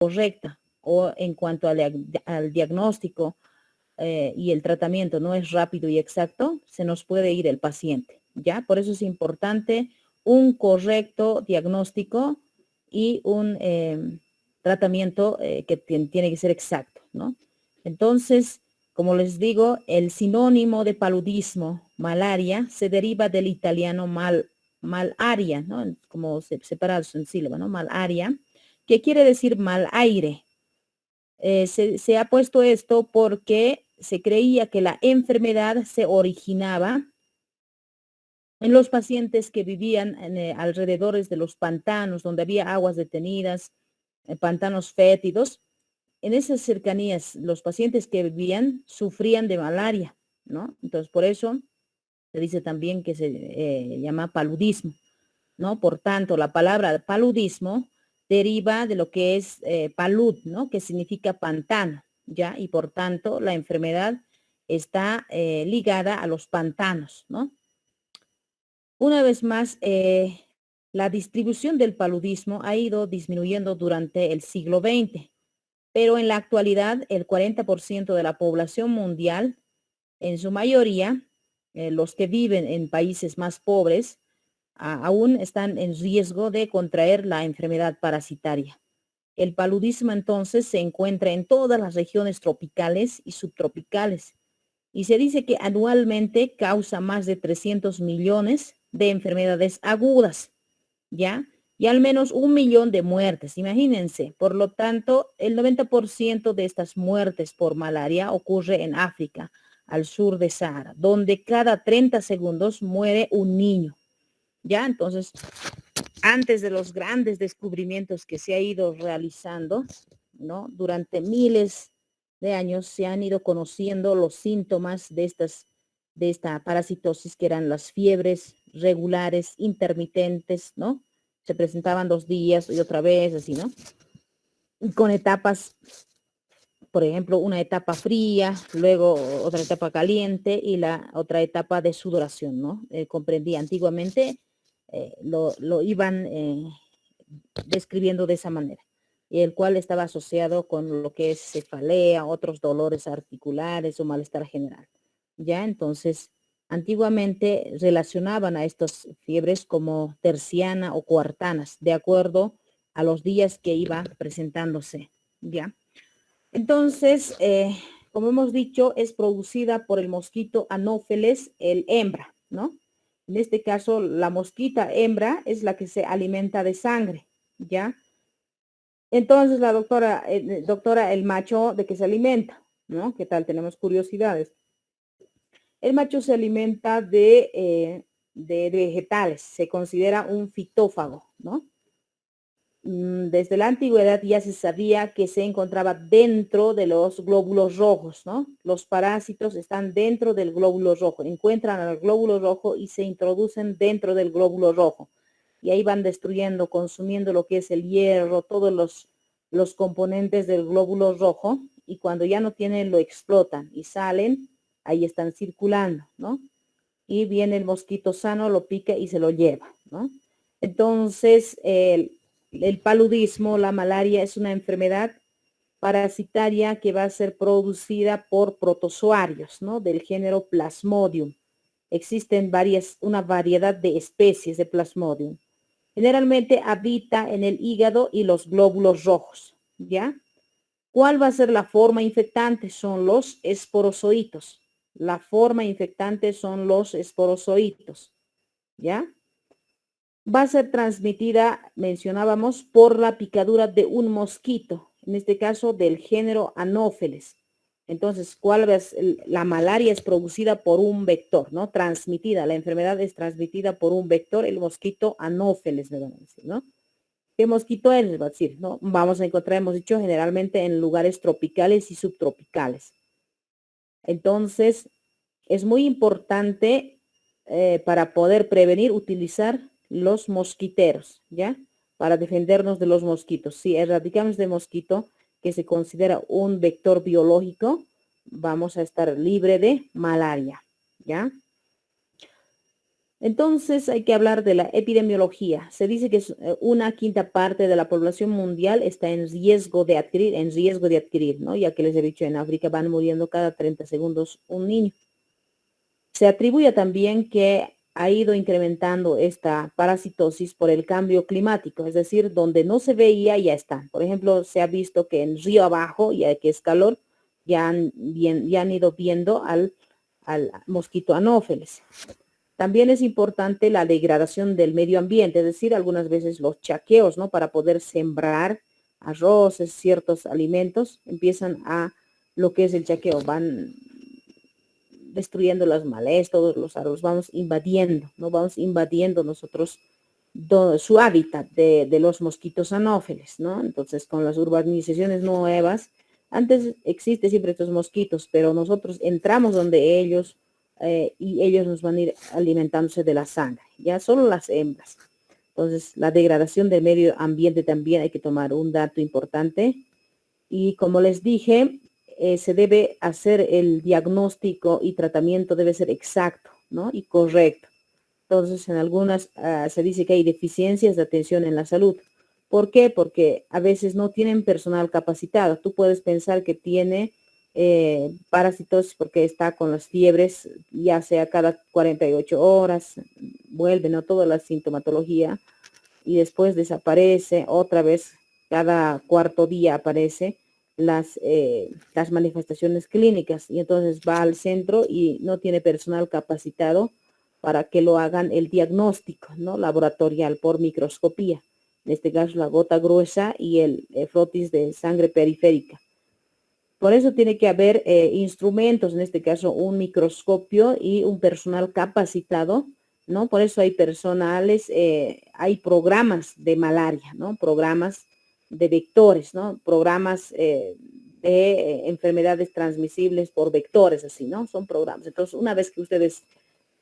correcta o en cuanto al diagnóstico y el tratamiento no es rápido y exacto, se nos puede ir el paciente, ¿ya? Por eso es importante un correcto diagnóstico y un tratamiento que tiene que ser exacto, ¿no? Entonces, como les digo, el sinónimo de paludismo, malaria, se deriva del italiano malaria, ¿no? Como separados en sílaba, ¿no? Malaria, que quiere decir mal aire. Se ha puesto esto porque se creía que la enfermedad se originaba en los pacientes que vivían en alrededores de los pantanos, donde había aguas detenidas, pantanos fétidos. En esas cercanías, los pacientes que vivían sufrían de malaria, ¿no? Entonces, por eso se dice también que se llama paludismo, ¿no? Por tanto, la palabra paludismo deriva de lo que es palud, ¿no? Que significa pantano, ¿ya? Y por tanto, la enfermedad está ligada a los pantanos, ¿no? Una vez más, la distribución del paludismo ha ido disminuyendo durante el siglo XX, pero en la actualidad el 40% de la población mundial, en su mayoría, los que viven en países más pobres, aún están en riesgo de contraer la enfermedad parasitaria. El paludismo entonces se encuentra en todas las regiones tropicales y subtropicales y se dice que anualmente causa más de 300 millones de enfermedades agudas, ¿ya? Y al menos 1 millón de muertes, imagínense. Por lo tanto, el 90% de estas muertes por malaria ocurre en África, al sur de Sahara, donde cada 30 segundos muere un niño. ¿Ya? Entonces, antes de los grandes descubrimientos que se ha ido realizando, ¿no? Durante miles de años se han ido conociendo los síntomas de esta parasitosis, que eran las fiebres regulares, intermitentes, ¿no? Se presentaban 2 días y otra vez, así, ¿no? Y con etapas, por ejemplo, una etapa fría, luego otra etapa caliente y la otra etapa de sudoración, ¿no? Comprendía antiguamente, lo iban describiendo de esa manera, y el cual estaba asociado con lo que es cefalea, otros dolores articulares o malestar general. Ya, entonces, antiguamente relacionaban a estas fiebres como terciana o cuartanas, de acuerdo a los días que iba presentándose, ¿ya? Entonces, como hemos dicho, es producida por el mosquito Anopheles, el hembra, ¿no? En este caso, la mosquita hembra es la que se alimenta de sangre, ¿ya? Entonces, la doctora, el macho, ¿de qué se alimenta? ¿No? ¿Qué tal? Tenemos curiosidades. El macho se alimenta de vegetales, se considera un fitófago, ¿no? Desde la antigüedad ya se sabía que se encontraba dentro de los glóbulos rojos, ¿no? Los parásitos están dentro del glóbulo rojo, encuentran al glóbulo rojo y se introducen dentro del glóbulo rojo. Y ahí van destruyendo, consumiendo lo que es el hierro, todos los componentes del glóbulo rojo, y cuando ya no tienen lo explotan y salen, ahí están circulando, ¿no? Y viene el mosquito sano, lo pica y se lo lleva, ¿no? Entonces, el paludismo, la malaria, es una enfermedad parasitaria que va a ser producida por protozoarios, ¿no? Del género Plasmodium. Existen una variedad de especies de Plasmodium. Generalmente habita en el hígado y los glóbulos rojos, ¿ya? ¿Cuál va a ser la forma infectante? Son los esporozoitos. La forma infectante son los esporozoitos, ¿ya? Va a ser transmitida, mencionábamos, por la picadura de un mosquito, en este caso del género Anopheles. Entonces, la malaria es producida por un vector, ¿no? Transmitida, la enfermedad es transmitida por un vector, el mosquito Anopheles, me van a decir, ¿no? ¿Qué mosquito es? Les va a decir, ¿no? Vamos a encontrar, hemos dicho, generalmente en lugares tropicales y subtropicales. Entonces, es muy importante para poder prevenir, utilizar los mosquiteros, ¿ya? Para defendernos de los mosquitos. Si erradicamos de mosquito, que se considera un vector biológico, vamos a estar libre de malaria, ¿ya? Entonces hay que hablar de la epidemiología. Se dice que una quinta parte de la población mundial está en riesgo de adquirir, ¿no? Ya que les he dicho, en África van muriendo cada 30 segundos un niño. Se atribuye también que ha ido incrementando esta parasitosis por el cambio climático, es decir, donde no se veía ya está. Por ejemplo, se ha visto que en río abajo, ya que es calor, ya han ido viendo al mosquito anófeles. También es importante la degradación del medio ambiente, es decir, algunas veces los chaqueos, ¿no? Para poder sembrar arroces, ciertos alimentos, empiezan a lo que es el chaqueo, van destruyendo las malezas, todos los árboles, vamos invadiendo, ¿no? Vamos invadiendo nosotros su hábitat de los mosquitos anófeles, ¿no? Entonces, con las urbanizaciones nuevas, antes existen siempre estos mosquitos, pero nosotros entramos donde ellos y ellos nos van a ir alimentándose de la sangre, ya solo las hembras. Entonces, la degradación del medio ambiente también hay que tomar un dato importante. Y como les dije, se debe hacer el diagnóstico y tratamiento debe ser exacto, ¿no? Y correcto. Entonces, en algunas se dice que hay deficiencias de atención en la salud. ¿Por qué? Porque a veces no tienen personal capacitado. Tú puedes pensar que tiene parasitosis porque está con las fiebres, ya sea cada 48 horas, vuelve, ¿no? Toda la sintomatología y después desaparece, otra vez cada cuarto día aparece las manifestaciones clínicas y entonces va al centro y no tiene personal capacitado para que lo hagan el diagnóstico, ¿no? Laboratorial por microscopía, en este caso la gota gruesa y el frotis de sangre periférica. Por eso tiene que haber instrumentos, en este caso un microscopio y un personal capacitado, ¿no? Por eso hay personales, hay programas de malaria, ¿no? Programas de vectores, ¿no? Programas de enfermedades transmisibles por vectores, así, ¿no? Son programas. Entonces, una vez que ustedes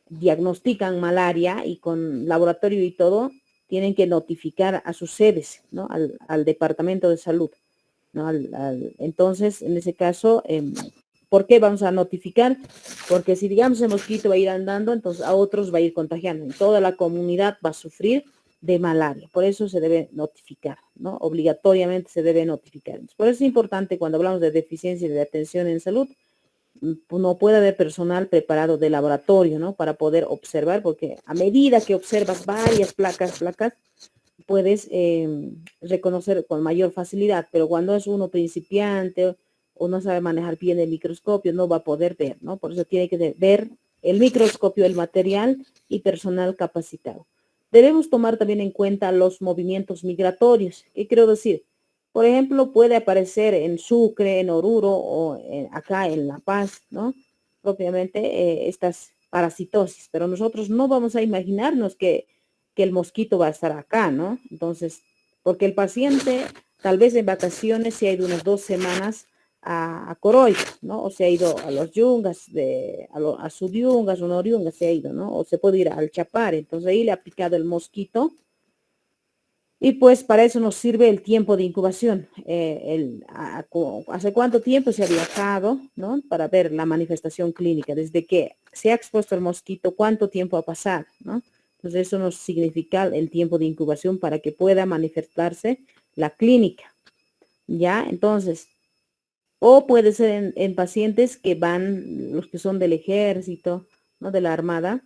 diagnostican malaria y con laboratorio y todo, tienen que notificar a sus sedes, ¿no? Al Departamento de Salud, ¿no? Entonces, en ese caso, ¿por qué vamos a notificar? Porque si, digamos, el mosquito va a ir andando, entonces a otros va a ir contagiando y toda la comunidad va a sufrir de malaria. Por eso se debe notificar, ¿no? Obligatoriamente se debe notificar. Por eso es importante cuando hablamos de deficiencia de atención en salud, no puede haber personal preparado de laboratorio, ¿no? Para poder observar, porque a medida que observas varias placas, puedes reconocer con mayor facilidad, pero cuando es uno principiante o no sabe manejar bien el microscopio, no va a poder ver, ¿no? Por eso tiene que ver el microscopio, el material y personal capacitado. Debemos tomar también en cuenta los movimientos migratorios. ¿Qué quiero decir? Por ejemplo, puede aparecer en Sucre, en Oruro o acá en La Paz, ¿no? Propiamente estas parasitosis, pero nosotros no vamos a imaginarnos que el mosquito va a estar acá, ¿no? Entonces, porque el paciente tal vez en vacaciones se ha ido unas 2 semanas a Coroy, ¿no? O se ha ido a los Yungas, a Subyungas o Noriungas se ha ido, ¿no? O se puede ir al Chapare, entonces ahí le ha picado el mosquito y pues para eso nos sirve el tiempo de incubación. ¿Hace cuánto tiempo se ha viajado, ¿no? Para ver la manifestación clínica, desde que se ha expuesto el mosquito, cuánto tiempo ha pasado, ¿no? Entonces eso nos significa el tiempo de incubación para que pueda manifestarse la clínica, ¿ya? Entonces, o puede ser en pacientes que van, los que son del ejército, ¿no? De la armada,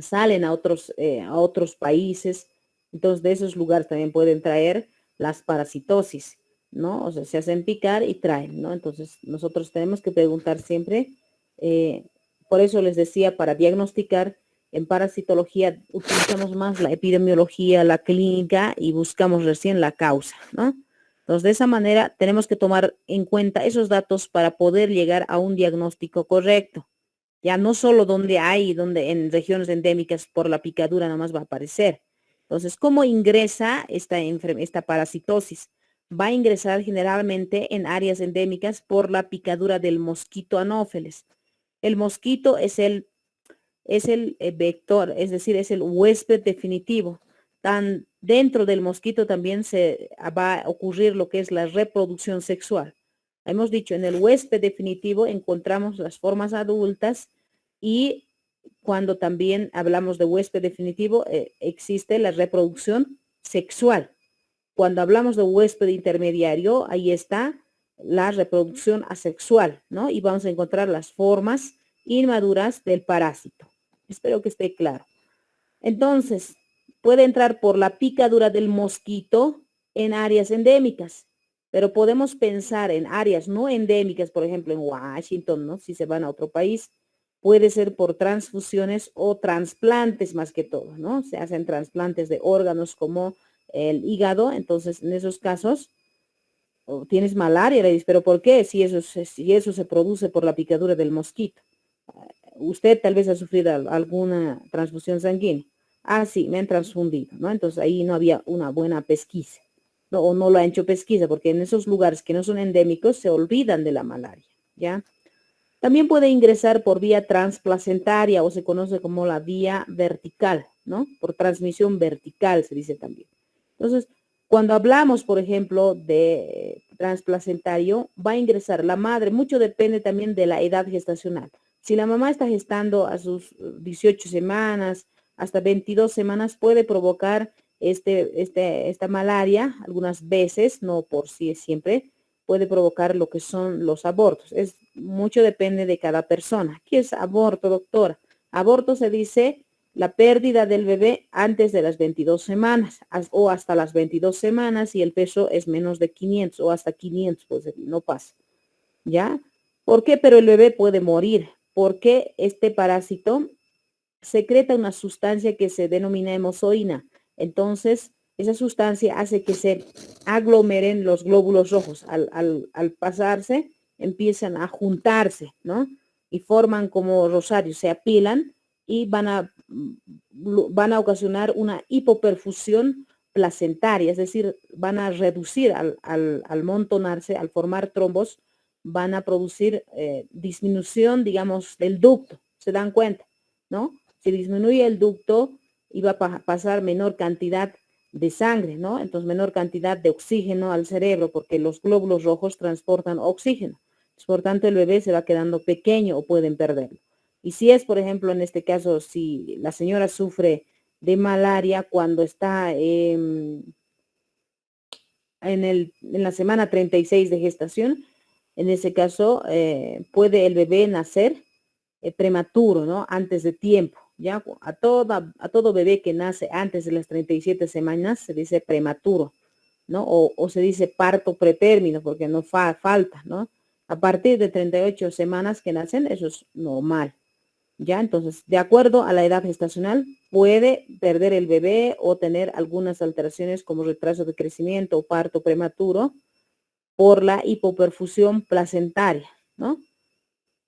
salen a otros países, entonces de esos lugares también pueden traer las parasitosis, ¿no? O sea, se hacen picar y traen, ¿no? Entonces nosotros tenemos que preguntar siempre, eh, por eso les decía, para diagnosticar en parasitología utilizamos más la epidemiología, la clínica y buscamos recién la causa, ¿no? Entonces de esa manera tenemos que tomar en cuenta esos datos para poder llegar a un diagnóstico correcto. Ya no solo donde hay, donde en regiones endémicas por la picadura nomás va a aparecer. Entonces, ¿cómo ingresa esta parasitosis? Va a ingresar generalmente en áreas endémicas por la picadura del mosquito anófeles. El mosquito es el vector, es decir, es el huésped definitivo. Dentro del mosquito también se va a ocurrir lo que es la reproducción sexual. Hemos dicho, en el huésped definitivo encontramos las formas adultas y cuando también hablamos de huésped definitivo, existe la reproducción sexual. Cuando hablamos de huésped intermediario, ahí está la reproducción asexual, ¿no? Y vamos a encontrar las formas inmaduras del parásito. Espero que esté claro. Entonces, puede entrar por la picadura del mosquito en áreas endémicas, pero podemos pensar en áreas no endémicas, por ejemplo, en Washington, ¿no? Si se van a otro país, puede ser por transfusiones o trasplantes más que todo, ¿no? Se hacen trasplantes de órganos como el hígado, entonces en esos casos tienes malaria, le dices, pero ¿por qué? Si eso se produce por la picadura del mosquito. Usted tal vez ha sufrido alguna transfusión sanguínea. Ah, sí, me han transfundido, ¿no? Entonces ahí no había una buena pesquisa, ¿no? O no lo ha hecho pesquisa, porque en esos lugares que no son endémicos se olvidan de la malaria, ¿ya? También puede ingresar por vía transplacentaria o se conoce como la vía vertical, ¿no? Por transmisión vertical se dice también. Entonces, cuando hablamos, por ejemplo, de transplacentario, va a ingresar la madre, mucho depende también de la edad gestacional. Si la mamá está gestando a sus 18 semanas, hasta 22 semanas, puede provocar esta malaria algunas veces, no por sí siempre, puede provocar lo que son los abortos. Mucho depende de cada persona. ¿Qué es aborto, doctora? Aborto se dice la pérdida del bebé antes de las 22 semanas o hasta las 22 semanas y el peso es menos de 500 o hasta 500, pues no pasa. ¿Ya? ¿Por qué? Pero el bebé puede morir. Porque este parásito secreta una sustancia que se denomina hemozoína. Entonces, esa sustancia hace que se aglomeren los glóbulos rojos. Al pasarse, empiezan a juntarse, ¿no? Y forman como rosarios, se apilan y van a ocasionar una hipoperfusión placentaria, es decir, van a reducir al montonarse, al formar trombos, van a producir disminución, digamos, del ducto, ¿se dan cuenta? ¿No? Se disminuye el ducto y va a pasar menor cantidad de sangre, ¿no? Entonces, menor cantidad de oxígeno al cerebro, porque los glóbulos rojos transportan oxígeno. Por tanto, el bebé se va quedando pequeño o pueden perderlo. Y si es, por ejemplo, en este caso, si la señora sufre de malaria cuando está en la semana 36 de gestación, en ese caso puede el bebé nacer prematuro, ¿no? Antes de tiempo, ¿ya? A todo bebé que nace antes de las 37 semanas se dice prematuro, ¿no? O se dice parto pretérmino porque no falta, ¿no? A partir de 38 semanas que nacen, eso es normal. ¿Ya? Entonces, de acuerdo a la edad gestacional, puede perder el bebé o tener algunas alteraciones como retraso de crecimiento o parto prematuro por la hipoperfusión placentaria, ¿no?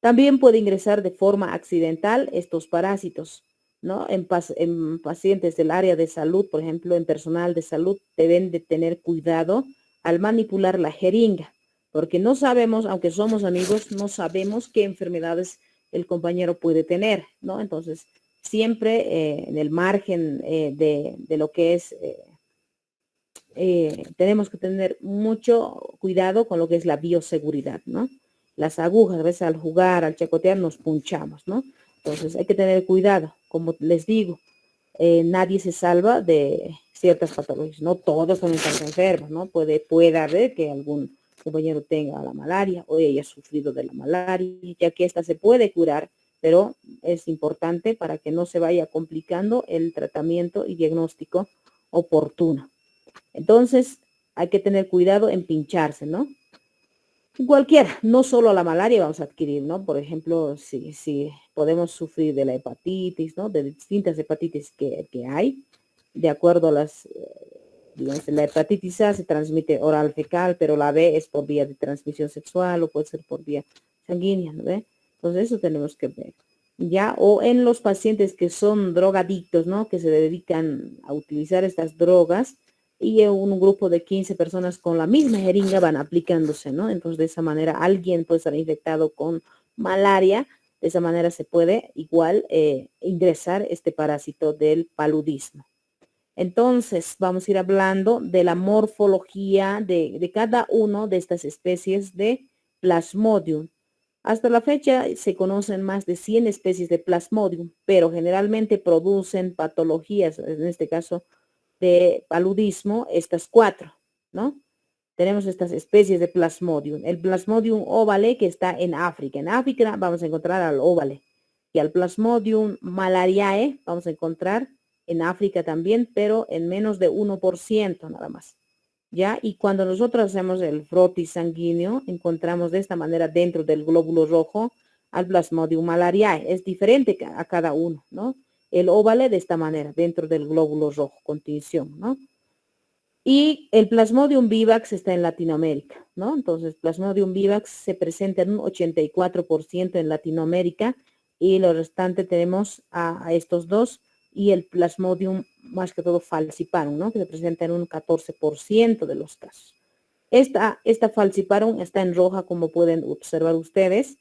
También puede ingresar de forma accidental estos parásitos, ¿no? En pacientes del área de salud, por ejemplo, en personal de salud, deben de tener cuidado al manipular la jeringa, porque no sabemos, aunque somos amigos, no sabemos qué enfermedades el compañero puede tener, ¿no? Entonces, siempre en el margen de lo que es, tenemos que tener mucho cuidado con lo que es la bioseguridad, ¿no? Las agujas, a veces al jugar, al chacotear, nos punchamos, ¿no? Entonces hay que tener cuidado. Como les digo, nadie se salva de ciertas patologías. No todos son enfermos, ¿no? Puede haber que algún compañero tenga la malaria o haya sufrido de la malaria, ya que esta se puede curar, pero es importante para que no se vaya complicando el tratamiento y diagnóstico oportuno. Entonces, hay que tener cuidado en pincharse, ¿no? Cualquiera, no solo la malaria vamos a adquirir, ¿no? Por ejemplo, si podemos sufrir de la hepatitis, ¿no? De distintas hepatitis que hay, de acuerdo a digamos, la hepatitis A se transmite oral fecal, pero la B es por vía de transmisión sexual o puede ser por vía sanguínea, ¿no ve? Entonces eso tenemos que ver. Ya, o en los pacientes que son drogadictos, ¿no? Que se dedican a utilizar estas drogas, y un grupo de 15 personas con la misma jeringa van aplicándose, ¿no? Entonces, de esa manera, alguien puede estar infectado con malaria, de esa manera se puede igual ingresar este parásito del paludismo. Entonces, vamos a ir hablando de la morfología de cada uno de estas especies de Plasmodium. Hasta la fecha se conocen más de 100 especies de Plasmodium, pero generalmente producen patologías, en este caso de paludismo, estas 4, ¿no? Tenemos estas especies de Plasmodium. El Plasmodium ovale que está en África. En África vamos a encontrar al ovale. Y al Plasmodium malariae vamos a encontrar en África también, pero en menos de 1% nada más. ¿Ya? Y cuando nosotros hacemos el frotis sanguíneo, encontramos de esta manera dentro del glóbulo rojo al Plasmodium malariae. Es diferente a cada uno, ¿no? El óvale de esta manera, dentro del glóbulo rojo, con tinción, ¿no? Y el Plasmodium vivax está en Latinoamérica, ¿no? Entonces, Plasmodium vivax se presenta en un 84% en Latinoamérica y lo restante tenemos a estos dos y el Plasmodium más que todo falciparum, ¿no? Que se presenta en un 14% de los casos. Esta falciparum está en roja, como pueden observar ustedes,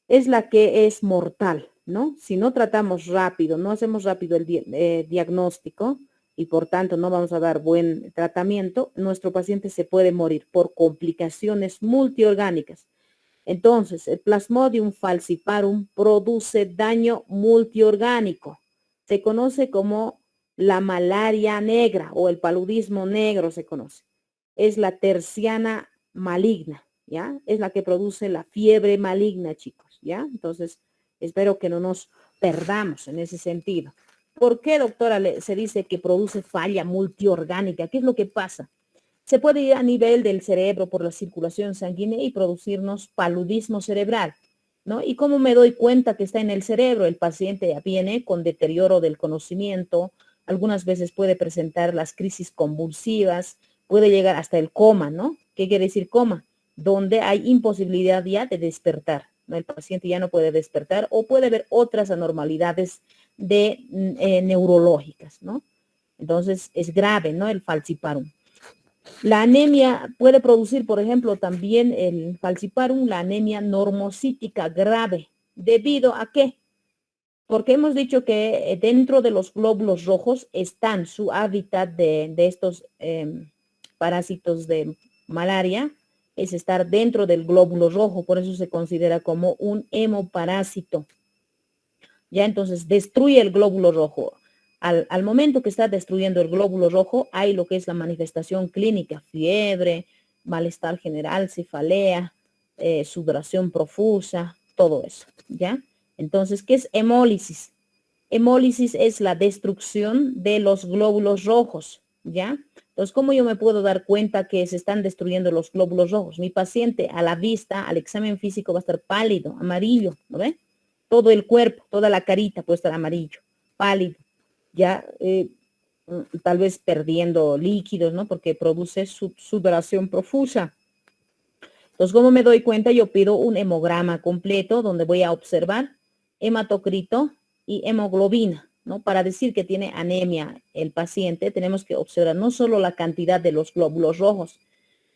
es la que es mortal, ¿no? Si no tratamos rápido, no hacemos rápido el diagnóstico y por tanto no vamos a dar buen tratamiento, nuestro paciente se puede morir por complicaciones multiorgánicas. Entonces, el Plasmodium falciparum produce daño multiorgánico. Se conoce como la malaria negra o el paludismo negro se conoce. Es la terciana maligna, ¿ya? Es la que produce la fiebre maligna, chicos, ¿ya? Entonces, espero que no nos perdamos en ese sentido. ¿Por qué, doctora, se dice que produce falla multiorgánica? ¿Qué es lo que pasa? Se puede ir a nivel del cerebro por la circulación sanguínea y producirnos paludismo cerebral, ¿no? ¿Y cómo me doy cuenta que está en el cerebro? El paciente ya viene con deterioro del conocimiento, algunas veces puede presentar las crisis convulsivas, puede llegar hasta el coma, ¿no? ¿Qué quiere decir coma? Donde hay imposibilidad ya de despertar, ¿no? El paciente ya no puede despertar o puede haber otras anormalidades neurológicas, ¿no? Entonces es grave, ¿no? El falciparum. La anemia puede producir, por ejemplo, también el falciparum, la anemia normocítica grave. ¿Debido a qué? Porque hemos dicho que dentro de los glóbulos rojos están su hábitat de estos parásitos de malaria, es estar dentro del glóbulo rojo, por eso se considera como un hemoparásito. Ya entonces destruye el glóbulo rojo. Al momento que está destruyendo el glóbulo rojo, hay lo que es la manifestación clínica, fiebre, malestar general, cefalea, sudoración profusa, todo eso, ¿ya? Entonces, ¿qué es hemólisis? Hemólisis es la destrucción de los glóbulos rojos, ¿ya? Entonces, ¿cómo yo me puedo dar cuenta que se están destruyendo los glóbulos rojos? Mi paciente a la vista, al examen físico va a estar pálido, amarillo, ¿no ve? Todo el cuerpo, toda la carita puede estar amarillo, pálido, ya tal vez perdiendo líquidos, ¿no? Porque produce sudoración profusa. Entonces, ¿cómo me doy cuenta? Yo pido un hemograma completo donde voy a observar hematocrito y hemoglobina, ¿no? Para decir que tiene anemia el paciente, tenemos que observar no solo la cantidad de los glóbulos rojos,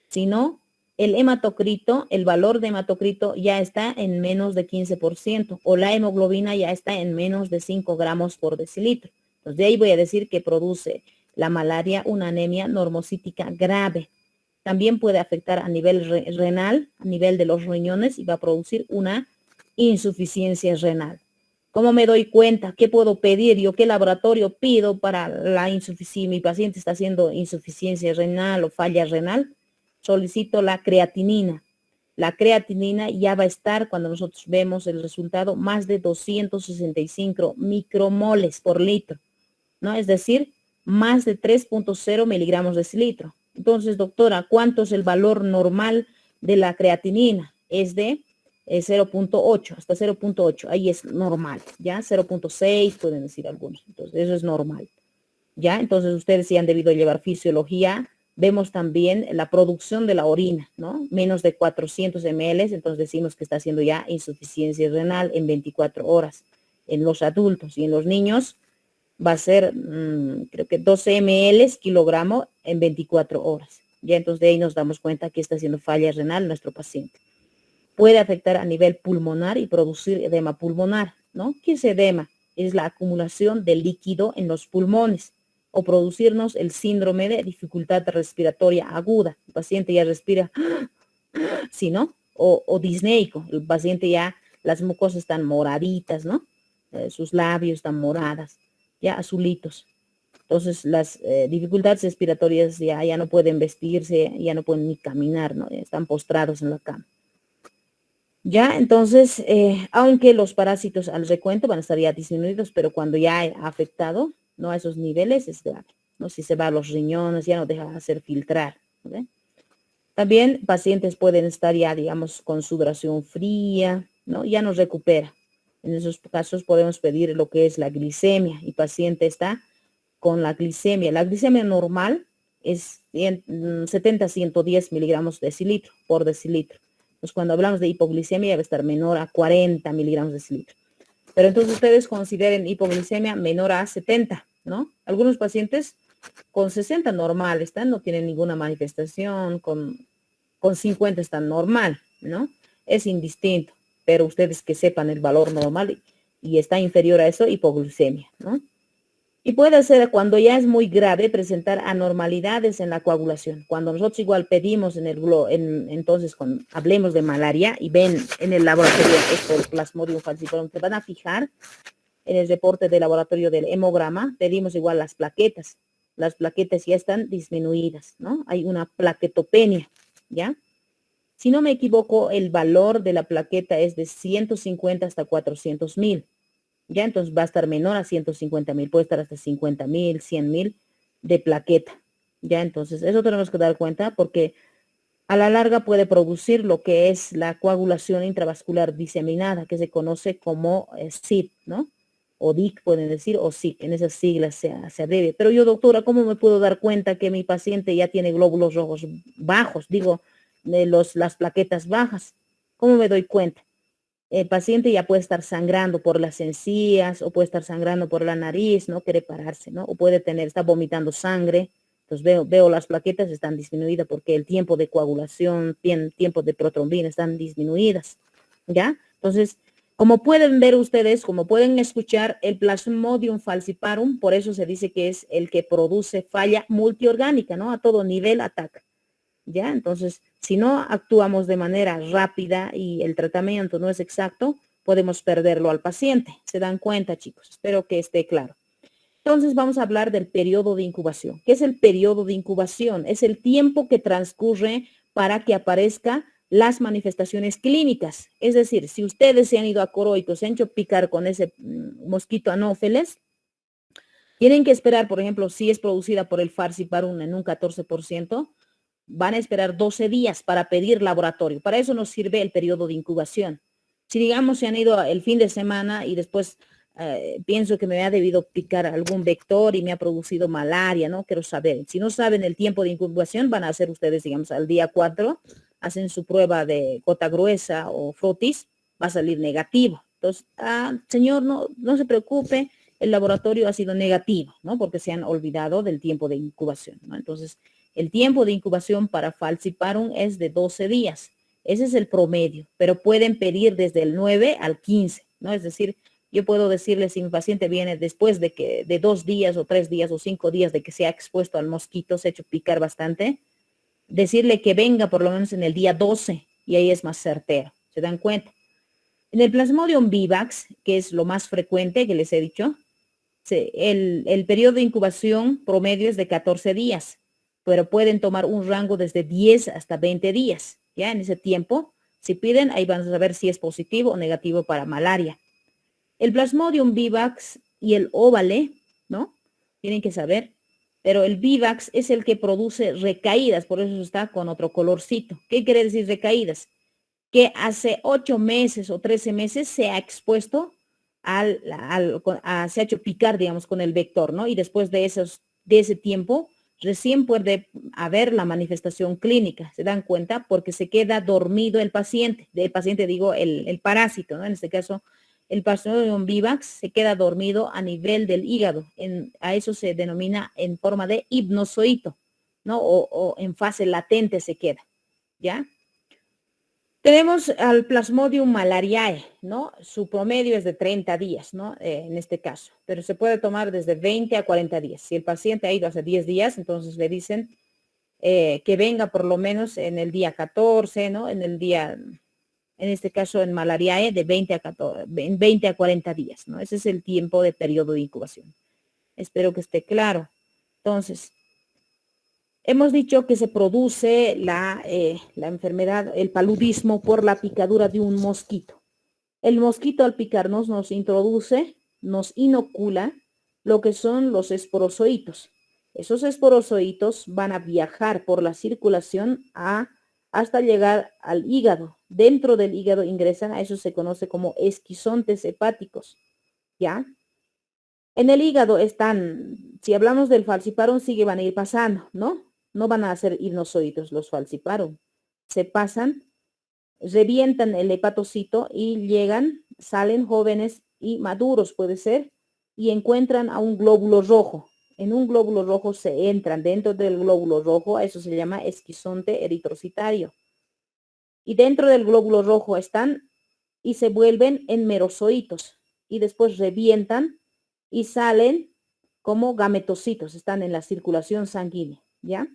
sino el hematocrito, el valor de hematocrito ya está en menos de 15% o la hemoglobina ya está en menos de 5 gramos por decilitro. Entonces, de ahí voy a decir que produce la malaria una anemia normocítica grave. También puede afectar a nivel renal, a nivel de los riñones y va a producir una insuficiencia renal. ¿Cómo me doy cuenta? ¿Qué puedo pedir? ¿Yo qué laboratorio pido para la insuficiencia? Mi paciente está haciendo insuficiencia renal o falla renal. Solicito la creatinina. La creatinina ya va a estar, cuando nosotros vemos el resultado, más de 265 micromoles por litro, ¿no? Es decir, más de 3.0 miligramos de decilitro. Entonces, doctora, ¿cuánto es el valor normal de la creatinina? Es de 0.8, hasta 0.8, ahí es normal, ¿ya? 0.6 pueden decir algunos, entonces eso es normal, ¿ya? Entonces ustedes sí han debido llevar fisiología. Vemos también la producción de la orina, ¿no? Menos de 400 ml, entonces decimos que está haciendo ya insuficiencia renal en 24 horas en los adultos y en los niños va a ser, creo que 12 ml kilogramo en 24 horas. Ya entonces de ahí nos damos cuenta que está haciendo falla renal nuestro paciente. Puede afectar a nivel pulmonar y producir edema pulmonar, ¿no? ¿Qué es edema? Es la acumulación de líquido en los pulmones o producirnos el síndrome de dificultad respiratoria aguda. El paciente ya respira, ¿sí, no? o disneico. El paciente ya, las mucosas están moraditas, ¿no? Sus labios están moradas, ya azulitos. Entonces las dificultades respiratorias ya no pueden vestirse, ya no pueden ni caminar, ¿no? Están postrados en la cama. Ya, entonces, aunque los parásitos al recuento van a estar ya disminuidos, pero cuando ya ha afectado, ¿no? A esos niveles es grave, ¿no? Si se va a los riñones, ya no deja de hacer filtrar, ¿no? También pacientes pueden estar ya, digamos, con sudoración fría, ¿no? Ya no recupera. En esos casos podemos pedir lo que es la glicemia y paciente está con la glicemia. La glicemia normal es 70 a 110 miligramos decilitro por decilitro. Pues cuando hablamos de hipoglicemia debe estar menor a 40 miligramos decilitro. Pero entonces ustedes consideren hipoglicemia menor a 70, ¿no? Algunos pacientes con 60 normal están, no tienen ninguna manifestación, con 50 están normal, ¿no? Es indistinto, pero ustedes que sepan el valor normal y está inferior a eso, hipoglucemia, ¿no? Y puede ser cuando ya es muy grave presentar anormalidades en la coagulación. Cuando nosotros igual pedimos entonces cuando hablemos de malaria y ven en el laboratorio esto, el Plasmodium falciparum, te van a fijar en el reporte de laboratorio del hemograma, pedimos igual las plaquetas. Las plaquetas ya están disminuidas, ¿no? Hay una plaquetopenia, ¿ya? Si no me equivoco, el valor de la plaqueta es de 150 hasta 400,000. Ya entonces va a estar menor a 150,000, puede estar hasta 50,000, 100,000 de plaqueta. Ya entonces, eso tenemos que dar cuenta porque a la larga puede producir lo que es la coagulación intravascular diseminada, que se conoce como SID, ¿no? O DIC pueden decir, o SIC, en esas siglas se abrevia. Pero yo, doctora, ¿cómo me puedo dar cuenta que mi paciente ya tiene glóbulos rojos bajos? Digo, las plaquetas bajas. ¿Cómo me doy cuenta? El paciente ya puede estar sangrando por las encías o puede estar sangrando por la nariz, ¿no? Quiere pararse, ¿no? O puede está vomitando sangre. Entonces veo las plaquetas están disminuidas porque el tiempo de coagulación, tiempo de protrombina están disminuidas, ¿ya? Entonces, como pueden ver ustedes, como pueden escuchar, el Plasmodium falciparum, por eso se dice que es el que produce falla multiorgánica, ¿no? A todo nivel ataca. ¿Ya? Entonces, si no actuamos de manera rápida y el tratamiento no es exacto, podemos perderlo al paciente. ¿Se dan cuenta, chicos? Espero que esté claro. Entonces, vamos a hablar del periodo de incubación. ¿Qué es el periodo de incubación? Es el tiempo que transcurre para que aparezcan las manifestaciones clínicas. Es decir, si ustedes se han ido a Coroico, se han hecho picar con ese mosquito anófeles, tienen que esperar, por ejemplo, si es producida por el falciparum en un 14%, van a esperar 12 días para pedir laboratorio. Para eso nos sirve el periodo de incubación. Si digamos se han ido el fin de semana y después pienso que me ha debido picar algún vector y me ha producido malaria, ¿no? Quiero saber. Si no saben el tiempo de incubación, van a hacer ustedes, digamos, al día 4, hacen su prueba de gota gruesa o frotis, va a salir negativo. Entonces, señor, no se preocupe, el laboratorio ha sido negativo, ¿no? Porque se han olvidado del tiempo de incubación, ¿no? Entonces, el tiempo de incubación para falciparum es de 12 días. Ese es el promedio, pero pueden pedir desde el 9 al 15, ¿no? Es decir, yo puedo decirle si mi paciente viene después de 2 días o 3 días o 5 días de que se ha expuesto al mosquito, se ha hecho picar bastante, decirle que venga por lo menos en el día 12 y ahí es más certero. ¿Se dan cuenta? En el Plasmodium vivax, que es lo más frecuente que les he dicho, el periodo de incubación promedio es de 14 días, pero pueden tomar un rango desde 10 hasta 20 días. Ya en ese tiempo, si piden, ahí van a saber si es positivo o negativo para malaria. El Plasmodium vivax y el óvale, ¿no? Tienen que saber, pero el vivax es el que produce recaídas, por eso está con otro colorcito. ¿Qué quiere decir recaídas? Que hace 8 meses o 13 meses se ha expuesto se ha hecho picar, digamos, con el vector, ¿no? Y después de ese tiempo, recién puede haber la manifestación clínica, ¿se dan cuenta? Porque se queda dormido el paciente digo, el parásito, ¿no? En este caso, el Plasmodium vivax se queda dormido a nivel del hígado, a eso se denomina en forma de hipnozoito, ¿no? O en fase latente se queda, ¿ya? Tenemos al Plasmodium malariae, ¿no? Su promedio es de 30 días, ¿no? En este caso, pero se puede tomar desde 20 a 40 días. Si el paciente ha ido hace 10 días, entonces le dicen que venga por lo menos en el día 14, ¿no? En el día en este caso en malariae, de 20 a 40 días, ¿no? Ese es el tiempo de periodo de incubación. Espero que esté claro. Entonces, hemos dicho que se produce la enfermedad, el paludismo, por la picadura de un mosquito. El mosquito al picarnos nos introduce, nos inocula lo que son los esporozoitos. Esos esporozoitos van a viajar por la circulación hasta llegar al hígado. Dentro del hígado ingresan, a eso se conoce como esquizontes hepáticos, ¿ya? En el hígado están, si hablamos del falciparum, sí que van a ir pasando, ¿no? No van a ser hipnozoitos los falciparum. Se pasan, revientan el hepatocito y llegan, salen jóvenes y maduros, puede ser, y encuentran a un glóbulo rojo. En un glóbulo rojo se entran dentro del glóbulo rojo, a eso se llama esquizonte eritrocitario. Y dentro del glóbulo rojo están y se vuelven en merozoitos y después revientan y salen como gametocitos, están en la circulación sanguínea, ¿ya?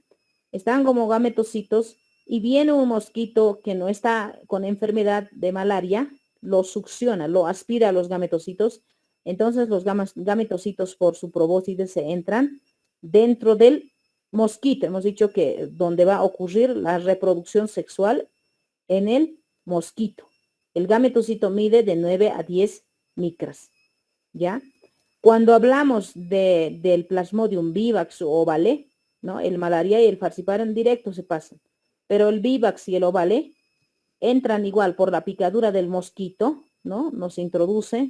Están como gametocitos y viene un mosquito que no está con enfermedad de malaria, lo succiona, lo aspira a los gametocitos, entonces los gametocitos por su probóscide se entran dentro del mosquito. Hemos dicho que donde va a ocurrir la reproducción sexual en el mosquito. El gametocito mide de 9 a 10 micras, ¿ya? Cuando hablamos del Plasmodium vivax o ovale, ¿no? El malaria y el falciparum directo se pasan, pero el vivax y el ovale entran igual por la picadura del mosquito, ¿no? Nos introduce,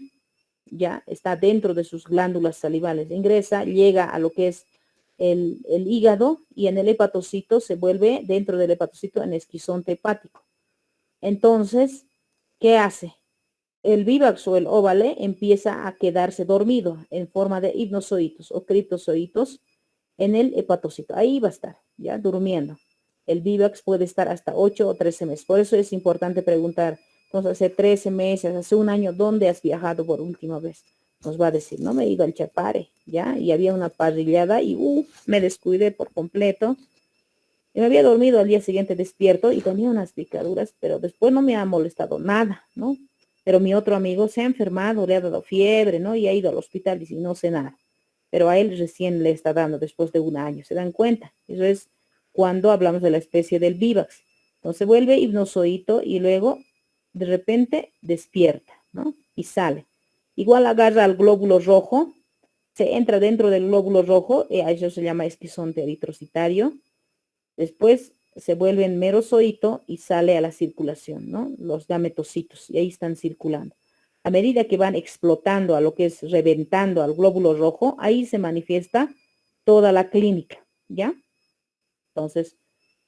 ya está dentro de sus glándulas salivales, ingresa, llega a lo que es el hígado y en el hepatocito se vuelve dentro del hepatocito en esquizonte hepático. Entonces, ¿qué hace? El vivax o el óvale empieza a quedarse dormido en forma de hipnozoitos o criptozoitos en el hepatocito. Ahí va a estar, ya durmiendo. El vivax puede estar hasta 8 o 13 meses. Por eso es importante preguntar, entonces hace 13 meses, hace un año, ¿dónde has viajado por última vez? Nos va a decir, no me he ido al Chapare, ¿ya? Y había una parrillada y me descuidé por completo. Y me había dormido al día siguiente despierto y tenía unas picaduras, pero después no me ha molestado nada, ¿no? Pero mi otro amigo se ha enfermado, le ha dado fiebre, ¿no? Y ha ido al hospital y no sé nada. Pero a él recién le está dando después de un año, ¿se dan cuenta? Eso es cuando hablamos de la especie del vivax. Entonces vuelve hipnozoito y luego de repente despierta, ¿no? Y sale. Igual agarra al glóbulo rojo, se entra dentro del glóbulo rojo, y a eso se llama esquizonte eritrocitario. Después se vuelve en merozoito y sale a la circulación, ¿no? Los gametocitos, y ahí están circulando. A medida que van explotando a lo que es reventando al glóbulo rojo, ahí se manifiesta toda la clínica, ¿ya? Entonces,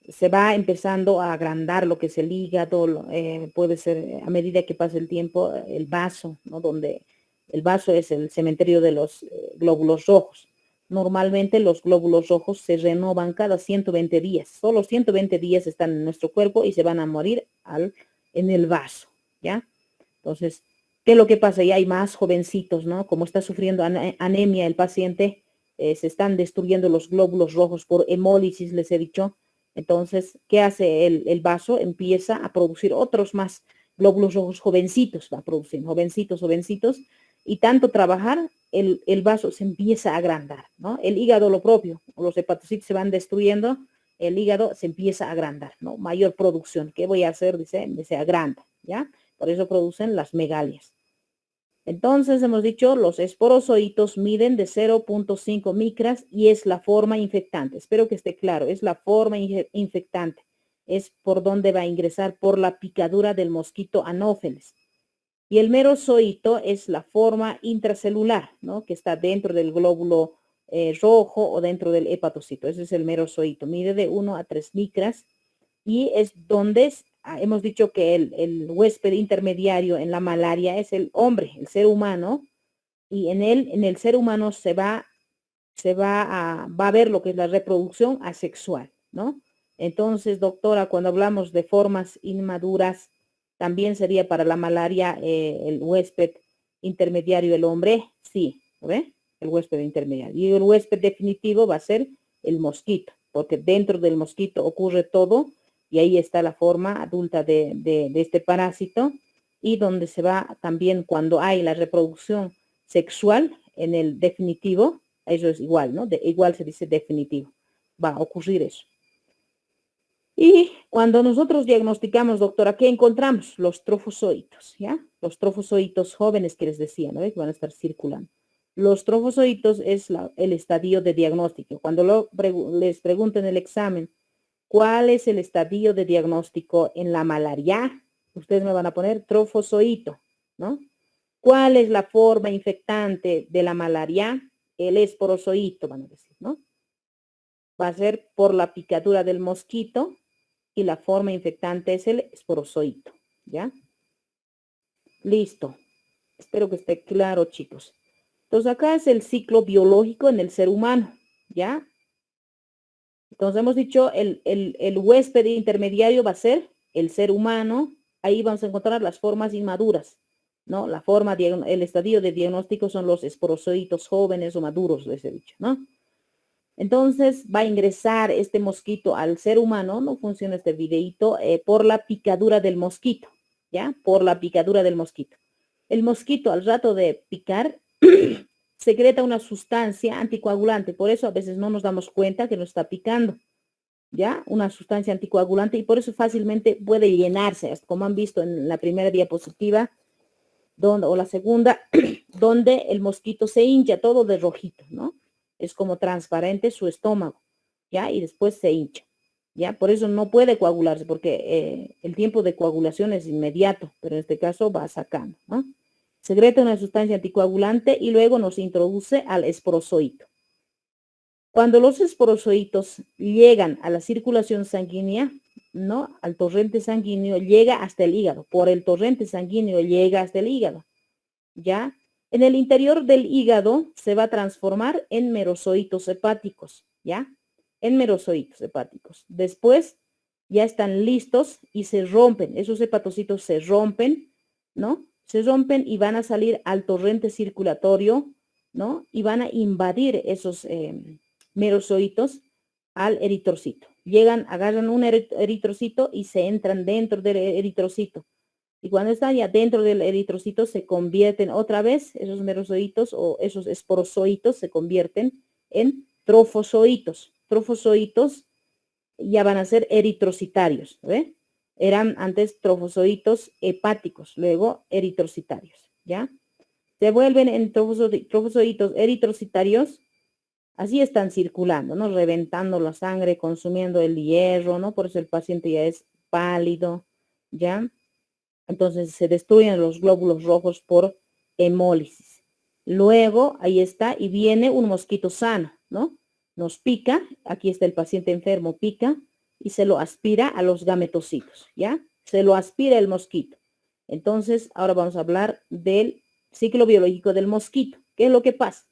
se va empezando a agrandar lo que es el hígado, puede ser a medida que pasa el tiempo, el vaso, ¿no? Donde el vaso es el cementerio de los glóbulos rojos. Normalmente los glóbulos rojos se renovan cada 120 días. Solo 120 días están en nuestro cuerpo y se van a morir en el vaso, ¿ya? Entonces, ¿qué es lo que pasa? Ya hay más jovencitos, ¿no? Como está sufriendo anemia el paciente, se están destruyendo los glóbulos rojos por hemólisis, les he dicho. Entonces, ¿qué hace el vaso? Empieza a producir otros más glóbulos rojos jovencitos, va a producir jovencitos, y tanto trabajar, el vaso se empieza a agrandar, ¿no? El hígado lo propio, los hepatocitos se van destruyendo, el hígado se empieza a agrandar, ¿no? Mayor producción. ¿Qué voy a hacer? Dice, se agranda, ¿ya? Por eso producen las megalias. Entonces hemos dicho, los esporozoitos miden de 0.5 micras y es la forma infectante. Espero que esté claro, es la forma infectante. Es por donde va a ingresar por la picadura del mosquito anófeles. Y el merozoito es la forma intracelular, ¿no? Que está dentro del glóbulo rojo o dentro del hepatocito. Ese es el merozoito. Mide de 1 a 3 micras y es donde hemos dicho que el huésped intermediario en la malaria es el hombre, el ser humano, y en el ser humano va a ver lo que es la reproducción asexual, ¿no? Entonces, doctora, cuando hablamos de formas inmaduras, también sería para la malaria el huésped intermediario, el hombre, sí, ¿ve? El huésped intermediario. Y el huésped definitivo va a ser el mosquito, porque dentro del mosquito ocurre todo y ahí está la forma adulta de este parásito, y donde se va también cuando hay la reproducción sexual en el definitivo, eso es igual, ¿no? Igual se dice definitivo, va a ocurrir eso. Y cuando nosotros diagnosticamos, doctora, ¿qué encontramos? Los trofozoitos, ¿ya? Los trofozoitos jóvenes que les decía, ¿no? Que van a estar circulando. Los trofozoitos es el estadio de diagnóstico. Cuando les pregunto en el examen, ¿cuál es el estadio de diagnóstico en la malaria? Ustedes me van a poner trofozoito, ¿no? ¿Cuál es la forma infectante de la malaria? El esporozoito, van a decir, ¿no? Va a ser por la picadura del mosquito, y la forma infectante es el esporozoito, ¿ya? Listo. Espero que esté claro, chicos. Entonces, acá es el ciclo biológico en el ser humano, ¿ya? Entonces, hemos dicho, el huésped intermediario va a ser el ser humano. Ahí vamos a encontrar las formas inmaduras, ¿no? El estadio de diagnóstico son los esporozoitos jóvenes o maduros, les he dicho, ¿no? Entonces va a ingresar este mosquito al ser humano, no funciona este videíto, por la picadura del mosquito, ¿ya? Por la picadura del mosquito. El mosquito al rato de picar secreta una sustancia anticoagulante, por eso a veces no nos damos cuenta que nos está picando, ¿ya? Una sustancia anticoagulante, y por eso fácilmente puede llenarse, como han visto en la primera diapositiva, o la segunda, donde el mosquito se hincha todo de rojito, ¿no? Es como transparente su estómago, ¿ya? Y después se hincha, ¿ya? Por eso no puede coagularse, porque el tiempo de coagulación es inmediato, pero en este caso va sacando, ¿no? Secreta una sustancia anticoagulante y luego nos introduce al esporozoito. Cuando los esporozoitos llegan a la circulación sanguínea, ¿no? Al torrente sanguíneo, llega hasta el hígado. Por el torrente sanguíneo llega hasta el hígado, ¿ya? En el interior del hígado se va a transformar en merozoitos hepáticos, ¿ya? En merozoitos hepáticos. Después ya están listos y se rompen. Esos hepatocitos se rompen, ¿no? Se rompen y van a salir al torrente circulatorio, ¿no? Y van a invadir esos merozoitos al eritrocito. Llegan, agarran un eritrocito y se entran dentro del eritrocito. Y cuando están ya dentro del eritrocito se convierten otra vez, esos merozoitos o esos esporozoitos se convierten en trofozoitos. Trofozoitos ya van a ser eritrocitarios, ¿ve? Eran antes trofozoitos hepáticos, luego eritrocitarios, ¿ya? Se vuelven en trofozoitos eritrocitarios. Así están circulando, ¿no? Reventando la sangre, consumiendo el hierro, ¿no? Por eso el paciente ya es pálido, ¿ya? Entonces se destruyen los glóbulos rojos por hemólisis. Luego, ahí está, y viene un mosquito sano, ¿no? Nos pica, aquí está el paciente enfermo, pica, y se lo aspira a los gametocitos, ¿ya? Se lo aspira el mosquito. Entonces, ahora vamos a hablar del ciclo biológico del mosquito. ¿Qué es lo que pasa?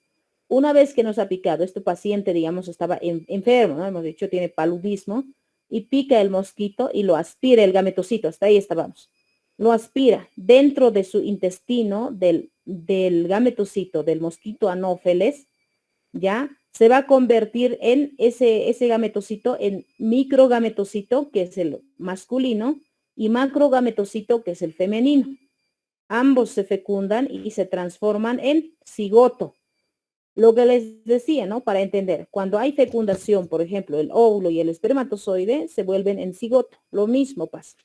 Una vez que nos ha picado, este paciente, digamos, estaba enfermo, ¿no? Hemos dicho, tiene paludismo, y pica el mosquito y lo aspira el gametocito, hasta ahí estábamos. Lo aspira dentro de su intestino del gametocito, del mosquito anófeles, ¿ya? Se va a convertir en ese gametocito en microgametocito, que es el masculino, y macrogametocito, que es el femenino. Ambos se fecundan y se transforman en cigoto. Lo que les decía, ¿no? Para entender, cuando hay fecundación, por ejemplo, el óvulo y el espermatozoide se vuelven en cigoto. Lo mismo pasa.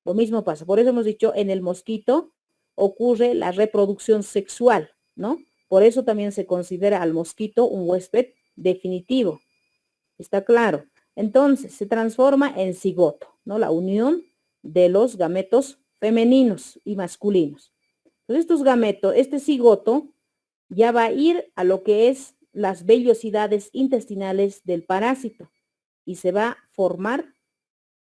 Lo mismo pasa. Por eso hemos dicho, en el mosquito ocurre la reproducción sexual, ¿no? Por eso también se considera al mosquito un huésped definitivo. ¿Está claro? Entonces, se transforma en cigoto, ¿no? La unión de los gametos femeninos y masculinos. Entonces, estos gametos, este cigoto, ya va a ir a lo que es las vellosidades intestinales del parásito y se va a formar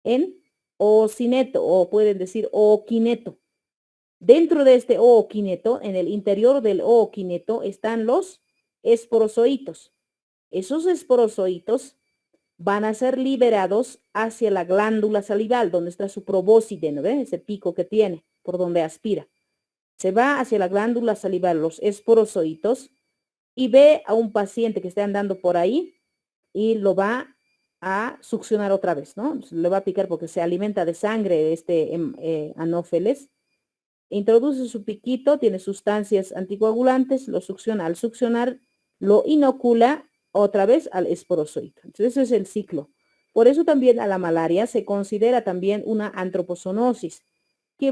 en oocineto, o pueden decir ooquineto. Dentro de este ooquineto, en el interior del ooquineto, están los esporozoitos. Esos esporozoitos van a ser liberados hacia la glándula salival, donde está su probóscide, ¿no ve? Ese pico que tiene, por donde aspira. Se va hacia la glándula salival, los esporozoitos, y ve a un paciente que esté andando por ahí y lo va a succionar otra vez, ¿no? Le va a picar porque se alimenta de sangre de este anófeles. Introduce su piquito, tiene sustancias anticoagulantes, lo succiona. Al succionar, lo inocula otra vez al esporozoito. Entonces, ese es el ciclo. Por eso también a la malaria se considera también una antropozoonosis.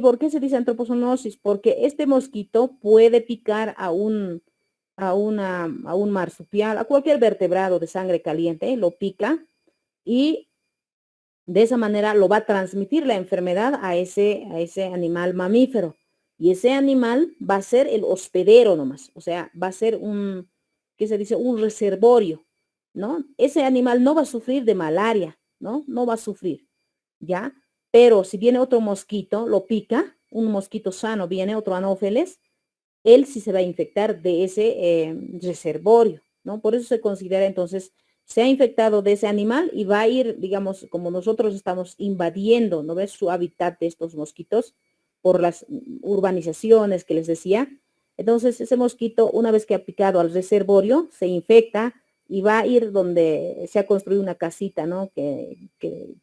¿Por qué se dice antropozoonosis? Porque este mosquito puede picar a un marsupial, a cualquier vertebrado de sangre caliente, lo pica y de esa manera lo va a transmitir la enfermedad a ese animal mamífero. Y ese animal va a ser el hospedero nomás, o sea, va a ser ¿qué se dice? Un reservorio, ¿no? Ese animal no va a sufrir de malaria, ¿no? No va a sufrir, ¿ya? Pero si viene otro mosquito, lo pica, un mosquito sano viene, otro anófeles, él sí se va a infectar de ese reservorio, ¿no? Por eso se considera entonces, se ha infectado de ese animal y va a ir, digamos, como nosotros estamos invadiendo, ¿no ves? Su hábitat de estos mosquitos por las urbanizaciones que les decía. Entonces, ese mosquito, una vez que ha picado al reservorio, se infecta y va a ir donde se ha construido una casita, ¿no? Que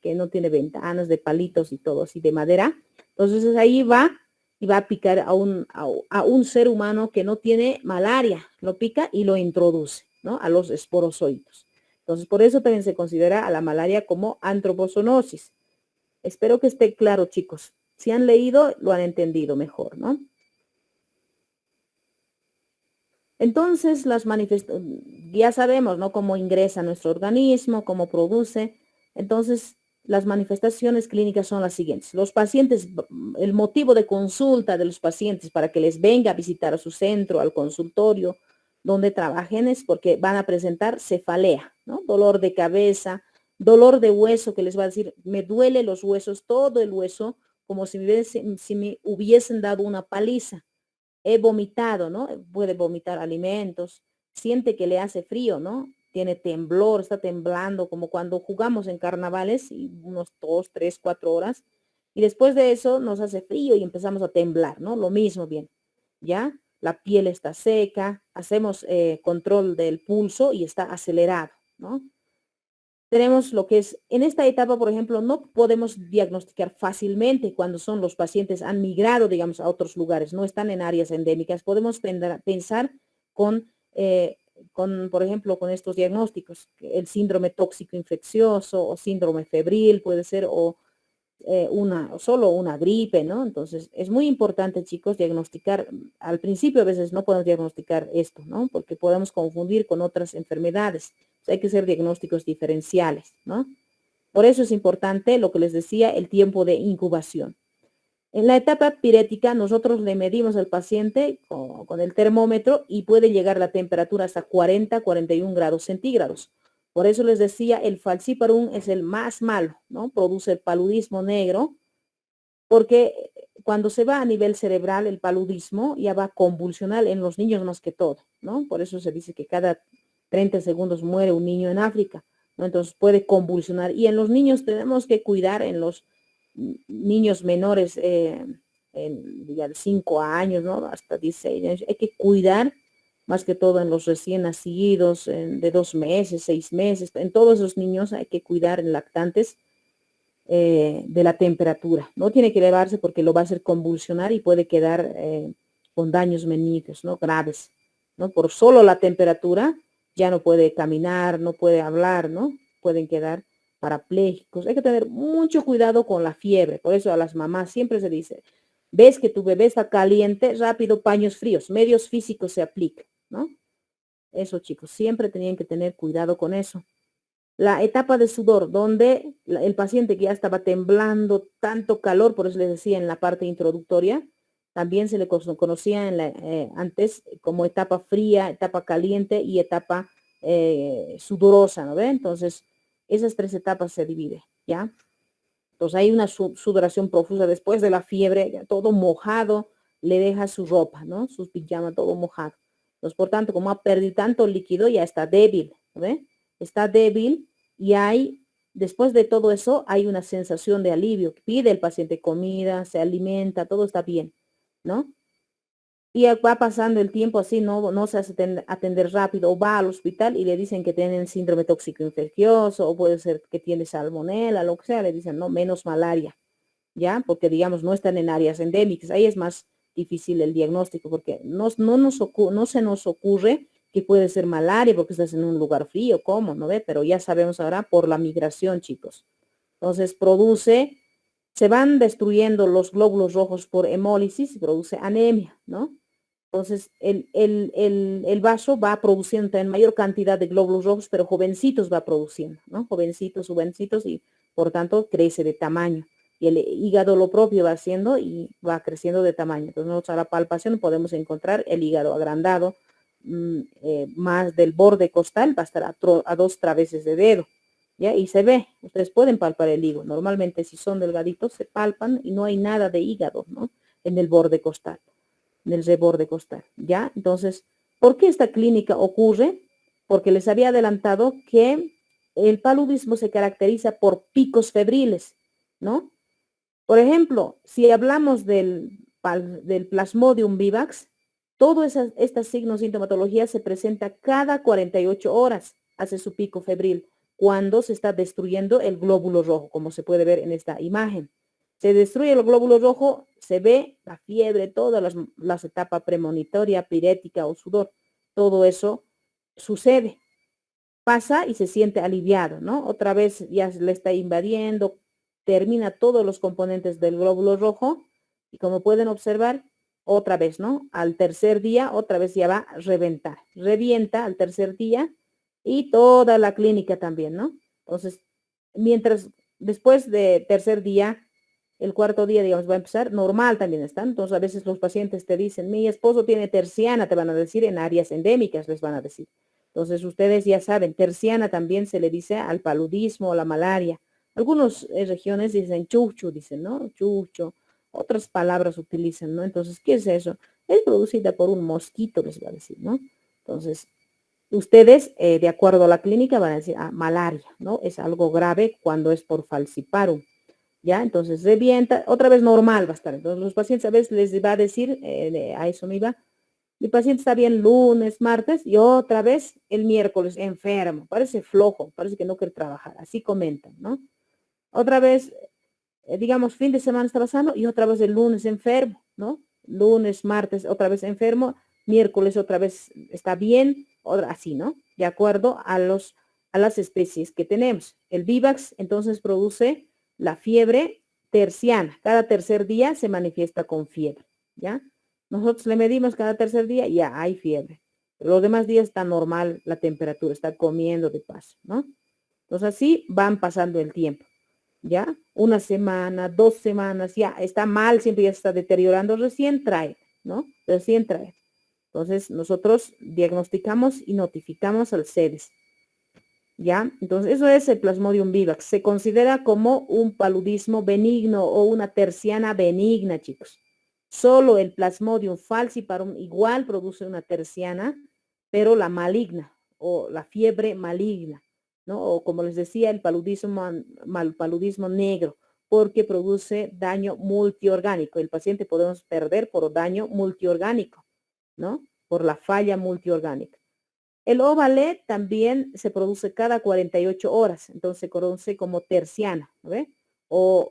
no tiene ventanas, de palitos y todo así, de madera. Entonces, ahí va y va a picar a un ser humano que no tiene malaria, lo pica y lo introduce, ¿no? A los esporozoitos. Entonces, por eso también se considera a la malaria como antropozoonosis. Espero que esté claro, chicos. Si han leído, lo han entendido mejor, ¿no? Entonces, ya sabemos, ¿no? Cómo ingresa a nuestro organismo, cómo produce. Entonces, las manifestaciones clínicas son las siguientes. Los pacientes, el motivo de consulta de los pacientes para que les venga a visitar a su centro, al consultorio, donde trabajen, es porque van a presentar cefalea, ¿no? Dolor de cabeza, dolor de hueso, que les va a decir, me duele los huesos, todo el hueso, como si me hubiesen dado una paliza. He vomitado, ¿no? Puede vomitar alimentos, siente que le hace frío, ¿no? Tiene temblor, está temblando, como cuando jugamos en carnavales, y unos 2, 3, 4 horas, y después de eso nos hace frío y empezamos a temblar, ¿no? Lo mismo bien, ¿ya? La piel está seca, hacemos control del pulso y está acelerado, ¿no? Tenemos lo que es, en esta etapa, por ejemplo, no podemos diagnosticar fácilmente cuando son los pacientes han migrado, digamos, a otros lugares, no están en áreas endémicas. Podemos pensar por ejemplo, con estos diagnósticos, el síndrome tóxico infeccioso o síndrome febril puede ser, o solo una gripe, ¿no? Entonces, es muy importante, chicos, diagnosticar. Al principio a veces no podemos diagnosticar esto, ¿no? Porque podemos confundir con otras enfermedades. Hay que hacer diagnósticos diferenciales, ¿no? Por eso es importante lo que les decía, el tiempo de incubación. En la etapa pirética, nosotros le medimos al paciente con el termómetro y puede llegar la temperatura hasta 40, 41 grados centígrados. Por eso les decía, el falciparum es el más malo, ¿no? Produce el paludismo negro, porque cuando se va a nivel cerebral, el paludismo ya va convulsional en los niños más que todo, ¿no? Por eso se dice que cada 30 segundos muere un niño en África, ¿no? Entonces puede convulsionar. Y en los niños tenemos que cuidar, en los niños menores, de 5 años, ¿no? Hasta 16 años, hay que cuidar más que todo en los recién nacidos, de 2 meses, 6 meses, en todos los niños hay que cuidar, en lactantes, de la temperatura. No tiene que elevarse porque lo va a hacer convulsionar y puede quedar con daños meningios, ¿no? Graves, ¿no? Por solo la temperatura ya no puede caminar, no puede hablar, ¿no? Pueden quedar parapléjicos. Hay que tener mucho cuidado con la fiebre. Por eso a las mamás siempre se dice, ves que tu bebé está caliente, rápido paños fríos, medios físicos se aplican, ¿no? Eso, chicos, siempre tenían que tener cuidado con eso. La etapa de sudor, donde el paciente que ya estaba temblando, tanto calor, por eso les decía en la parte introductoria, también se le conocía antes como etapa fría, etapa caliente y etapa sudorosa, ¿no ve? Entonces, esas 3 etapas se dividen, ¿ya? Entonces hay una sudoración profusa después de la fiebre, ya todo mojado, le deja su ropa, ¿no? Sus pijamas, todo mojado. Entonces, por tanto, como ha perdido tanto líquido, ya está débil, ¿no ve? Está débil y después de todo eso, hay una sensación de alivio. Pide el paciente comida, se alimenta, todo está bien, ¿no? y va pasando el tiempo así, no se hace atender rápido, o va al hospital y le dicen que tienen síndrome tóxico infeccioso, o puede ser que tiene salmonela, lo que sea, le dicen, no, menos malaria, ¿ya? Porque, digamos, no están en áreas endémicas, ahí es más difícil el diagnóstico, porque no se nos ocurre que puede ser malaria porque estás en un lugar frío, ¿cómo? ¿No ve? Pero ya sabemos ahora por la migración, chicos. Entonces, se van destruyendo los glóbulos rojos por hemólisis y produce anemia, ¿no? Entonces, el vaso va produciendo también mayor cantidad de glóbulos rojos, pero jovencitos va produciendo, ¿no? Jovencitos, y por tanto crece de tamaño. Y el hígado lo propio va haciendo y va creciendo de tamaño. Entonces, nosotros a la palpación podemos encontrar el hígado agrandado, más del borde costal, va a estar a 2 traveses de dedo, ¿ya? Y se ve, ustedes pueden palpar el hígado. Normalmente, si son delgaditos, se palpan y no hay nada de hígado, ¿no? En el borde costal, del reborde costal, ¿ya? Entonces, ¿por qué esta clínica ocurre? Porque les había adelantado que el paludismo se caracteriza por picos febriles, ¿no? Por ejemplo, si hablamos del Plasmodium vivax, todos estos signos de sintomatología se presenta cada 48 horas, hace su pico febril, cuando se está destruyendo el glóbulo rojo, como se puede ver en esta imagen. Se destruye el glóbulo rojo, se ve la fiebre, todas las etapas premonitoria, pirética o sudor, todo eso sucede, pasa y se siente aliviado, ¿no? Otra vez ya le está invadiendo, termina todos los componentes del glóbulo rojo y como pueden observar, otra vez, ¿no? Al tercer día, otra vez ya va a reventar. Revienta al tercer día y toda la clínica también, ¿no? Entonces, mientras después de tercer día, el cuarto día, digamos, va a empezar, normal también están. Entonces, a veces los pacientes te dicen, mi esposo tiene terciana, te van a decir, en áreas endémicas les van a decir. Entonces, ustedes ya saben, terciana también se le dice al paludismo o la malaria. Algunas regiones dicen chucho, dicen, ¿no? Chucho. Otras palabras utilizan, ¿no? Entonces, ¿qué es eso? Es producida por un mosquito, les va a decir, ¿no? Entonces, ustedes, de acuerdo a la clínica, van a decir, ah, malaria, ¿no? Es algo grave cuando es por falciparum, ¿ya? Entonces, revienta, otra vez normal va a estar. Entonces, los pacientes a veces les va a decir, a eso me iba, mi paciente está bien lunes, martes y otra vez el miércoles enfermo. Parece flojo, parece que no quiere trabajar. Así comentan, ¿no? Otra vez, digamos, fin de semana estaba sano y otra vez el lunes enfermo, ¿no? Lunes, martes, otra vez enfermo, miércoles otra vez está bien, así, ¿no? De acuerdo a las especies que tenemos. El Vivax entonces produce la fiebre terciana. Cada tercer día se manifiesta con fiebre, ¿ya? Nosotros le medimos cada tercer día y ya hay fiebre. Los demás días está normal la temperatura, está comiendo de paso, ¿no? Entonces así van pasando el tiempo. ¿Ya? Una semana, 2 semanas, ya está mal, siempre ya se está deteriorando, recién trae, ¿no? Recién trae. Entonces, nosotros diagnosticamos y notificamos al CEDES, ¿ya? Entonces, eso es el Plasmodium vivax. Se considera como un paludismo benigno o una terciana benigna, chicos. Solo el Plasmodium falciparum igual produce una terciana, pero la maligna o la fiebre maligna, ¿no? O como les decía, el paludismo negro, porque produce daño multiorgánico. El paciente podemos perder por daño multiorgánico, ¿no? Por la falla multiorgánica. El óvale también se produce cada 48 horas, entonces se conoce como terciana, ¿no ve? O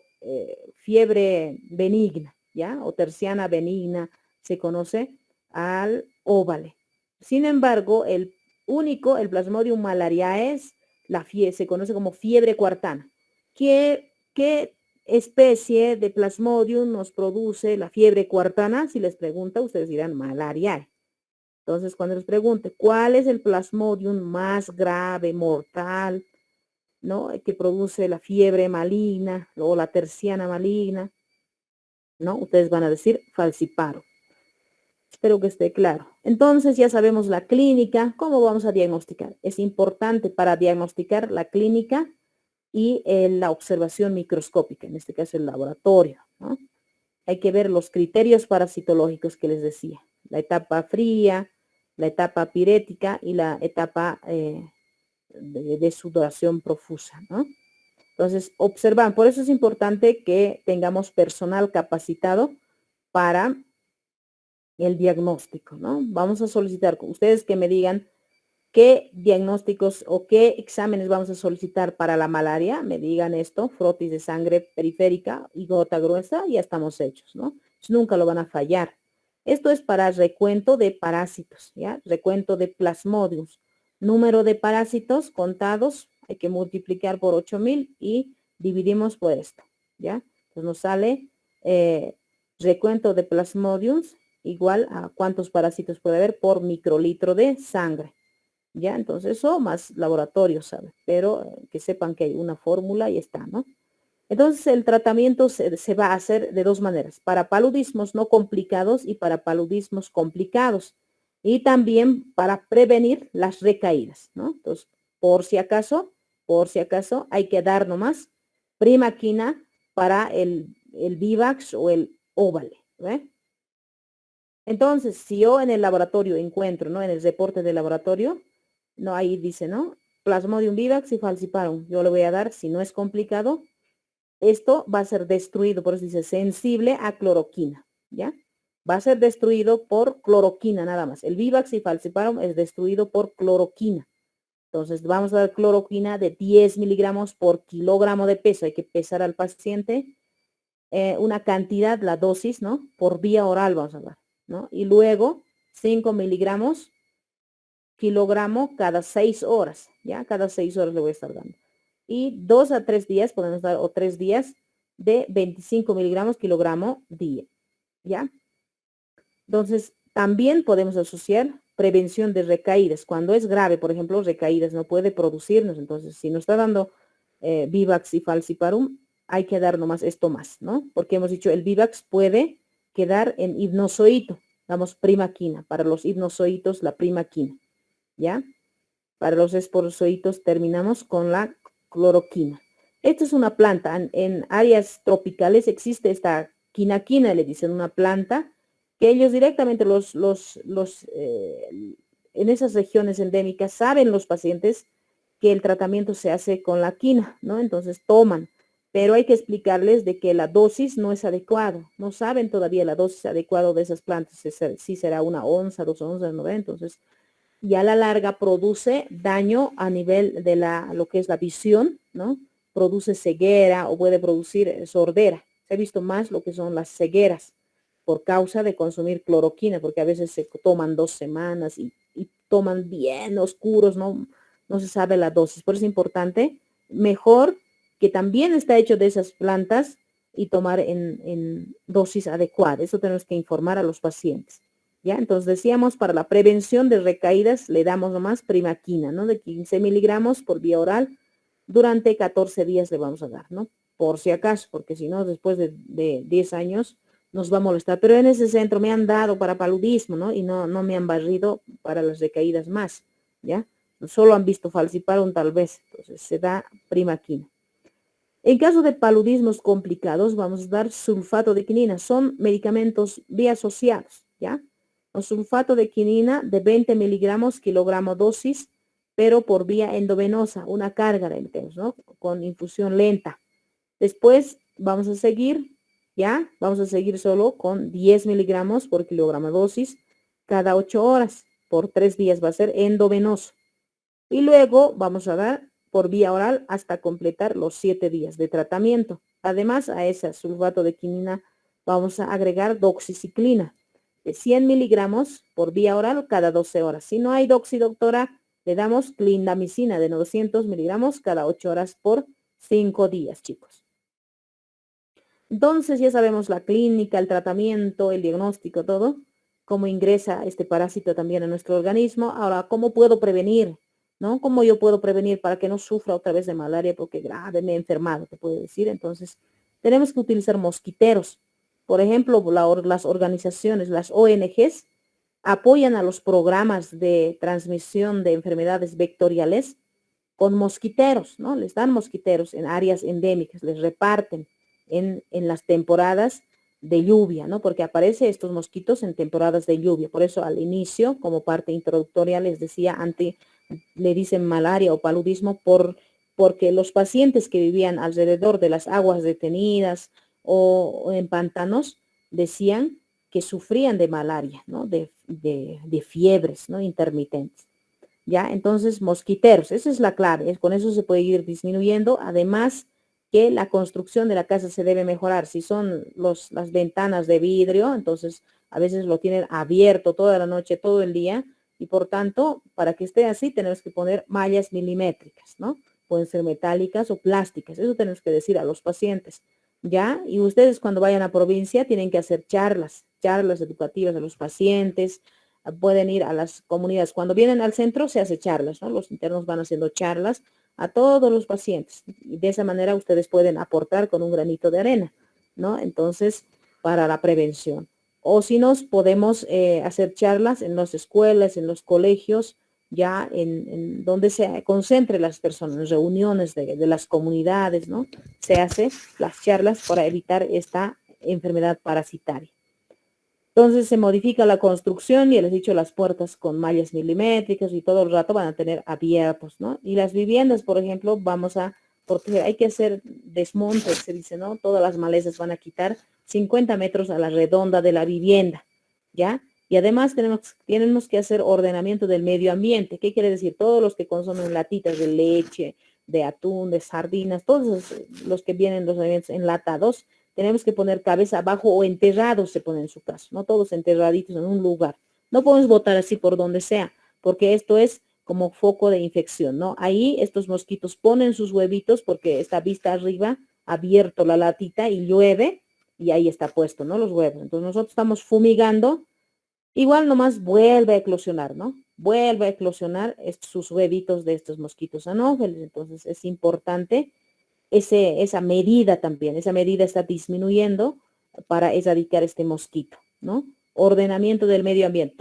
fiebre benigna, ¿ya? O terciana benigna, se conoce al óvale. Sin embargo, el Plasmodium malariae, se conoce como fiebre cuartana. ¿Qué especie de Plasmodium nos produce la fiebre cuartana? Si les pregunta, ustedes dirán malariae. Entonces, cuando les pregunte cuál es el plasmodium más grave, mortal, ¿no? Que produce la fiebre maligna o la terciana maligna, ¿no? Ustedes van a decir falciparum. Espero que esté claro. Entonces, ya sabemos la clínica. ¿Cómo vamos a diagnosticar? Es importante para diagnosticar la clínica y la observación microscópica, en este caso el laboratorio, ¿no? Hay que ver los criterios parasitológicos que les decía. La etapa fría, la etapa pirética y la etapa de sudoración profusa, ¿no? Entonces, observan, por eso es importante que tengamos personal capacitado para el diagnóstico, ¿no? Vamos a solicitar, ustedes que me digan qué diagnósticos o qué exámenes vamos a solicitar para la malaria, me digan esto, frotis de sangre periférica y gota gruesa, ya estamos hechos, ¿no? Pues nunca lo van a fallar. Esto es para recuento de parásitos, ¿ya? Recuento de plasmodiums. Número de parásitos contados, hay que multiplicar por 8.000 y dividimos por esto, ¿ya? Entonces nos sale recuento de plasmodiums igual a cuántos parásitos puede haber por microlitro de sangre. ¿Ya? Entonces eso más laboratorio, ¿sabe? Pero que sepan que hay una fórmula y está, ¿no? Entonces el tratamiento se va a hacer de dos maneras, para paludismos no complicados y para paludismos complicados. Y también para prevenir las recaídas, ¿no? Entonces, por si acaso, hay que dar nomás primaquina para el Vivax o el Ovale, ¿ve? Entonces, si yo en el laboratorio encuentro, ¿no? En el reporte del laboratorio, no, ahí dice, ¿no? Plasmodium vivax y falciparum. Yo le voy a dar, si no es complicado, esto va a ser destruido, por eso dice sensible a cloroquina, ¿ya? Va a ser destruido por cloroquina nada más. El vivax y falciparum es destruido por cloroquina. Entonces, vamos a dar cloroquina de 10 miligramos por kilogramo de peso. Hay que pesar al paciente una cantidad, la dosis, ¿no? Por vía oral vamos a dar, ¿no? Y luego 5 miligramos kilogramo cada 6 horas, ¿ya? Cada 6 horas le voy a estar dando. Y 2 a 3 días, podemos dar, o 3 días, de 25 miligramos kilogramo día, ¿ya? Entonces, también podemos asociar prevención de recaídas. Cuando es grave, por ejemplo, recaídas no puede producirnos. Entonces, si nos está dando Vivax y falciparum, hay que dar nomás esto más, ¿no? Porque hemos dicho, el Vivax puede quedar en hipnozoito. Damos primaquina. Para los hipnozoitos, la primaquina, ¿ya? Para los esporozoitos terminamos con la cloroquina. Esta es una planta. En áreas tropicales existe esta quinaquina, le dicen, una planta que ellos directamente en esas regiones endémicas saben los pacientes que el tratamiento se hace con la quina, ¿no? Entonces toman, pero hay que explicarles de que la dosis no es adecuada, no saben todavía la dosis adecuada de esas plantas, si será 1 onza, 2 onzas, ¿no? Entonces, y a la larga produce daño a nivel de lo que es la visión, ¿no? Produce ceguera o puede producir sordera. Se ha visto más lo que son las cegueras por causa de consumir cloroquina, porque a veces se toman 2 semanas y toman bien oscuros, ¿no? No se sabe la dosis. Por eso es importante, mejor que también está hecho de esas plantas y tomar en dosis adecuada. Eso tenemos que informar a los pacientes. ¿Ya? Entonces decíamos, para la prevención de recaídas le damos nomás primaquina, ¿no? De 15 miligramos por vía oral, durante 14 días le vamos a dar, ¿no? Por si acaso, porque si no, después de 10 años nos va a molestar. Pero en ese centro me han dado para paludismo, ¿no? Y no me han barrido para las recaídas más, ¿ya? Solo han visto falciparum tal vez, entonces se da primaquina. En caso de paludismos complicados, vamos a dar sulfato de quinina. Son medicamentos biasociados, ¿ya? O sulfato de quinina de 20 miligramos kilogramo dosis, pero por vía endovenosa, una carga de metemos, ¿no? Con infusión lenta. Después vamos a seguir, ¿ya? Vamos a seguir solo con 10 miligramos por kilogramo dosis cada 8 horas. Por 3 días va a ser endovenoso. Y luego vamos a dar por vía oral hasta completar los 7 días de tratamiento. Además, a ese sulfato de quinina vamos a agregar doxiciclina de 100 miligramos por vía oral cada 12 horas. Si no hay doxi, doctora, le damos clindamicina de 900 miligramos cada 8 horas por 5 días, chicos. Entonces ya sabemos la clínica, el tratamiento, el diagnóstico, todo, cómo ingresa este parásito también a nuestro organismo. Ahora, ¿cómo puedo prevenir? ¿No? ¿Cómo yo puedo prevenir para que no sufra otra vez de malaria? Porque grave me he enfermado, te puedo decir. Entonces, tenemos que utilizar mosquiteros. Por ejemplo, las organizaciones, las ONGs, apoyan a los programas de transmisión de enfermedades vectoriales con mosquiteros, ¿no? Les dan mosquiteros en áreas endémicas, les reparten en las temporadas de lluvia, ¿no? Porque aparecen estos mosquitos en temporadas de lluvia. Por eso al inicio, como parte introductoria, les decía, le dicen malaria o paludismo porque los pacientes que vivían alrededor de las aguas detenidas o en pantanos decían que sufrían de malaria, ¿no? De fiebres, ¿no? Intermitentes. ¿Ya? Entonces, mosquiteros, esa es la clave, con eso se puede ir disminuyendo, además que la construcción de la casa se debe mejorar, si son las ventanas de vidrio, entonces a veces lo tienen abierto toda la noche, todo el día, y por tanto, para que esté así, tenemos que poner mallas milimétricas, ¿no? Pueden ser metálicas o plásticas, eso tenemos que decir a los pacientes, ¿ya? Y ustedes cuando vayan a provincia tienen que hacer charlas educativas a los pacientes, pueden ir a las comunidades. Cuando vienen al centro se hace charlas, ¿no? Los internos van haciendo charlas a todos los pacientes. Y de esa manera ustedes pueden aportar con un granito de arena, ¿no? Entonces, para la prevención. O si nos podemos hacer charlas en las escuelas, en los colegios, ya en donde se concentre las personas, reuniones de las comunidades, ¿no? Se hace las charlas para evitar esta enfermedad parasitaria. Entonces se modifica la construcción, y les he dicho, las puertas con mallas milimétricas y todo el rato van a tener abiertos, ¿no? Y las viviendas, por ejemplo, vamos a proteger, hay que hacer desmonte, se dice, ¿no? Todas las malezas van a quitar 50 metros a la redonda de la vivienda, ¿ya? Y además tenemos que hacer ordenamiento del medio ambiente. ¿Qué quiere decir? Todos los que consumen latitas de leche, de atún, de sardinas, todos los que vienen los alimentos enlatados, tenemos que poner cabeza abajo o enterrados se pone en su caso, no todos enterraditos en un lugar. No podemos botar así por donde sea, porque esto es como foco de infección, ¿no? Ahí estos mosquitos ponen sus huevitos porque está vista arriba, abierto la latita y llueve y ahí está puesto, ¿no? Los huevos. Entonces nosotros estamos fumigando, igual nomás vuelve a eclosionar, ¿no? Vuelve a eclosionar sus huevitos de estos mosquitos anófeles. Entonces es importante esa medida también, esa medida está disminuyendo para erradicar este mosquito, ¿no? Ordenamiento del medio ambiente,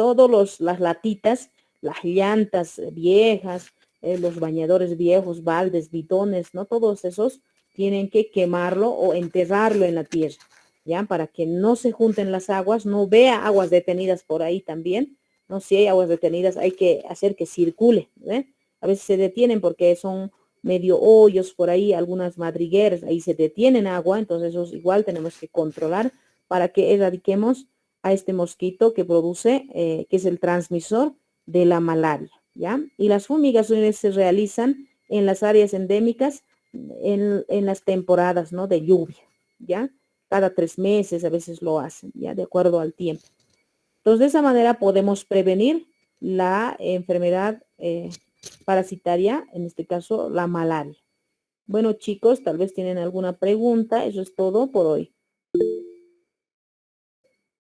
las latitas, las llantas viejas, los bañadores viejos, baldes, bidones, ¿no? Todos esos tienen que quemarlo o enterrarlo en la tierra, ¿ya? Para que no se junten las aguas, no vea aguas detenidas por ahí también, ¿no? Si hay aguas detenidas hay que hacer que circule, ¿eh? A veces se detienen porque son medio hoyos por ahí, algunas madrigueras, ahí se detienen agua, entonces eso igual tenemos que controlar para que erradiquemos a este mosquito que produce, que es el transmisor de la malaria, ¿ya? Y las fumigaciones se realizan en las áreas endémicas en las temporadas, ¿no? De lluvia, ¿ya? Cada 3 meses a veces lo hacen, ¿ya? De acuerdo al tiempo. Entonces, de esa manera podemos prevenir la enfermedad parasitaria, en este caso la malaria. Bueno, chicos, tal vez tienen alguna pregunta. Eso es todo por hoy.